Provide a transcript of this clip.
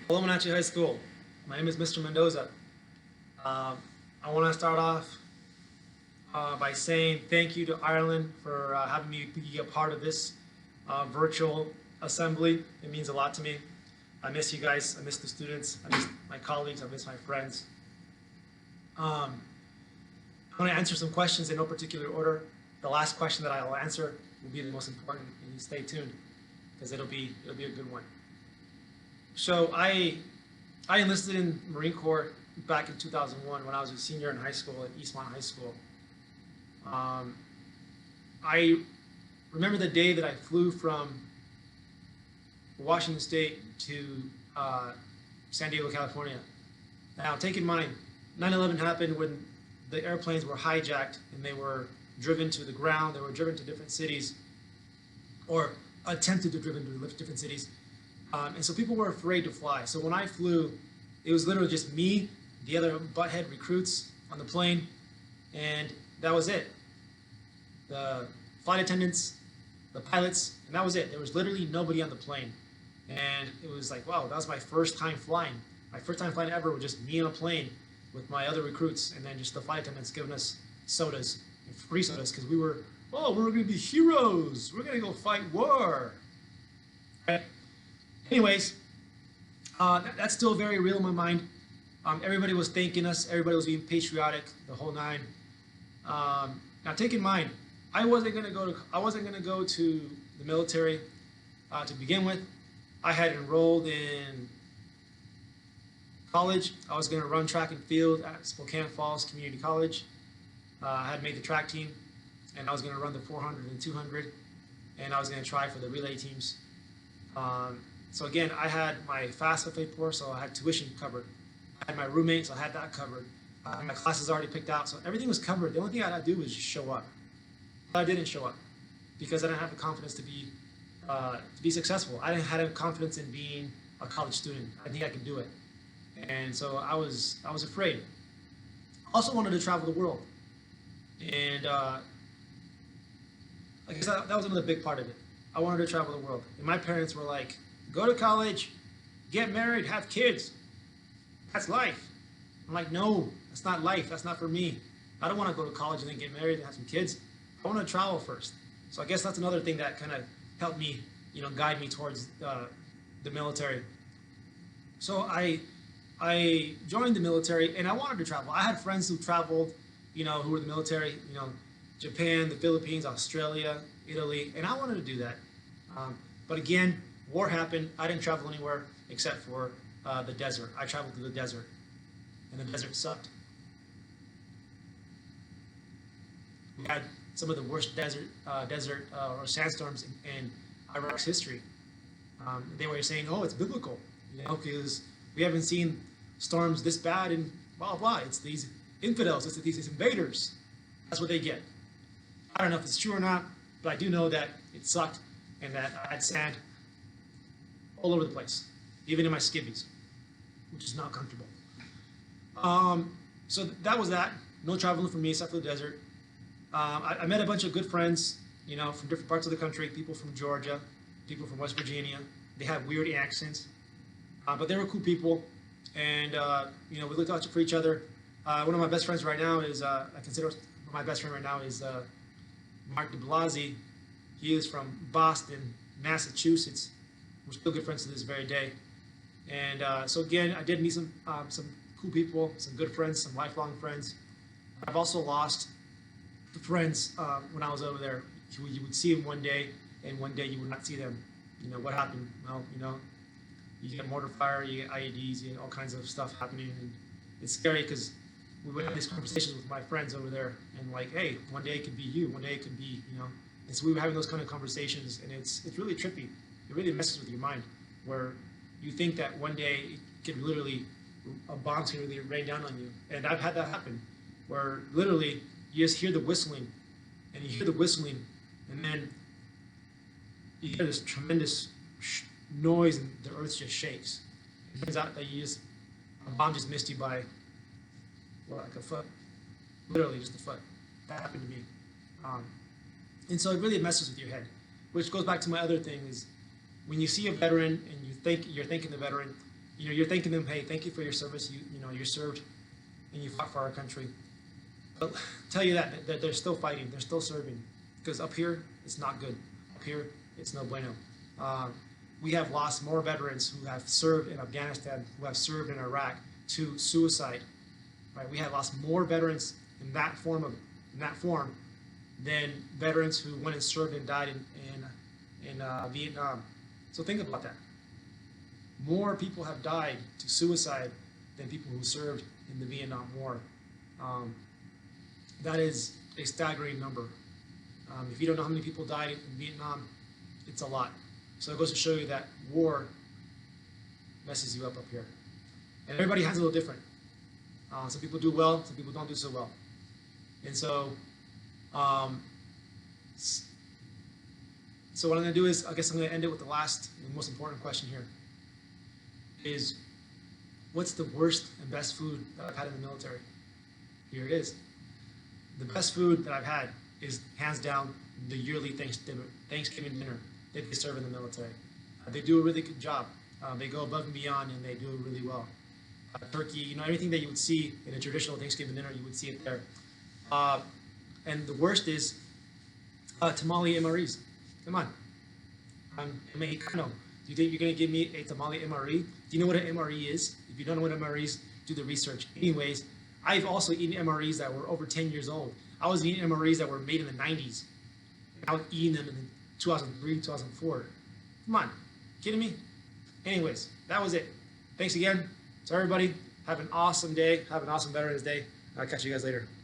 Hello, Wenatchee High School. My name is Mr. Mendoza. I want to start off by saying thank you to Ireland for having me be a part of this virtual assembly. It means a lot to me. I miss you guys. I miss the students. I miss my colleagues. I miss my friends. Um, I'm going to answer some questions in no particular order. The last question that I will answer will be the most important, and you stay tuned because it'll be a good one. So I enlisted in Marine Corps back in 2001 when I was a senior in high school at Eastmont High School. Um, I remember the day that I flew from Washington State to San Diego, California. Now, take in mind, 9/11 happened when the airplanes were hijacked and they were driven to the ground. They were driven to different cities, or attempted to driven to different cities. And so people were afraid to fly. So when I flew, it was literally just me, the other butthead recruits on the plane, and that was it. The flight attendants, the pilots, and that was it. There was literally nobody on the plane. And it was like, wow, that was my first time flying. My first time flying ever was just me on a plane with my other recruits, and then just the flight attendants giving us sodas, and free sodas, because we're going to be heroes. We're going to go fight war. Right? Anyways, that's still very real in my mind. Everybody was thanking us. Everybody was being patriotic, the whole nine. Now, take in mind, I wasn't gonna go to the military to begin with. I had enrolled in college. I was gonna run track and field at Spokane Falls Community College. I had made the track team, and I was gonna run the 400 and 200, and I was gonna try for the relay teams. So again, I had my FAFSA course, so I had tuition covered. I had my roommate, so I had that covered. My classes already picked out, so everything was covered. The only thing I had to do was just show up. But I didn't show up because I didn't have the confidence to be successful. I didn't have confidence in being a college student. I think I could do it, and so I was afraid. Also wanted to travel the world, and I guess that was another big part of it. I wanted to travel the world, and my parents were like, "Go to college, get married, have kids. That's life." I'm like, no, that's not life. That's not for me. I don't want to go to college and then get married and have some kids. I want to travel first. So I guess that's another thing that kind of helped me, guide me towards the military. So I joined the military and I wanted to travel. I had friends who traveled, who were the military, Japan, the Philippines, Australia, Italy, and I wanted to do that. But again, war happened. I didn't travel anywhere except for the desert. I traveled to the desert, and the desert sucked. We had some of the worst desert or sandstorms in Iraq's history. They were saying, "Oh, it's biblical," because we haven't seen storms this bad and blah blah. It's these infidels. It's these invaders. That's what they get. I don't know if it's true or not, but I do know that it sucked and that I had sand all over the place, even in my skivvies, which is not comfortable. So that was that. No traveling for me except for the desert. I met a bunch of good friends, from different parts of the country. People from Georgia, people from West Virginia. They have weird accents, but they were cool people, and we looked out for each other. One of my best friends right now is I consider my best friend right now is Mark De Blasi. He is from Boston, Massachusetts. We're still good friends to this very day. And so again, I did meet some cool people, some good friends, some lifelong friends. I've also lost friends when I was over there. You would see them one day, and one day you would not see them. What happened? Well, you get mortar fire, you get IEDs, you get all kinds of stuff happening, and it's scary because we would have these conversations with my friends over there, and like, hey, one day it could be you, one day it could be, And so we were having those kind of conversations, and it's really trippy. It really messes with your mind, where you think that one day it could literally a bomb's can really rain down on you. And I've had that happen, where literally you just hear the whistling, and you hear the whistling, and then you hear this tremendous noise, and the earth just shakes. It turns out that a bomb just missed you by, like a foot, literally just a foot. That happened to me. And so it really messes with your head, which goes back to my other thing is when you see a veteran and you're thanking the veteran, you're thanking them. Hey, thank you for your service. You served and you fought for our country. But tell you that they're still fighting. They're still serving. Because up here, it's not good. Up here, it's no bueno. Um, we have lost more veterans who have served in Afghanistan, who have served in Iraq, to suicide. Right? We have lost more veterans in that form than veterans who went and served and died in Vietnam. So think about that. More people have died to suicide than people who served in the Vietnam War. Um, that is a staggering number. If you don't know how many people died in Vietnam, it's a lot. So it goes to show you that war messes you up here. And everybody has a little different. Some people do well, some people don't do so well. And so, so what I'm going to do is, I guess I'm going to end it with the most important question here. Is what's the worst and best food that I've had in the military? Here it is. The best food that I've had is hands down the yearly Thanksgiving dinner that they serve in the military. They do a really good job. They go above and beyond, and they do it really well. Turkey, everything that you would see in a traditional Thanksgiving dinner, you would see it there. And the worst is tamale MREs. Come on, I'm Mexicano. Do you think you're going to give me a tamale MRE? Do you know what an MRE is? If you don't know what MRE is, do the research. Anyways, I've also eaten MREs that were over 10 years old. I was eating MREs that were made in the 90s. I was eating them in 2003, 2004. Come on, kidding me? Anyways, that was it. Thanks again. So everybody, have an awesome day. Have an awesome Veterans Day. I'll catch you guys later.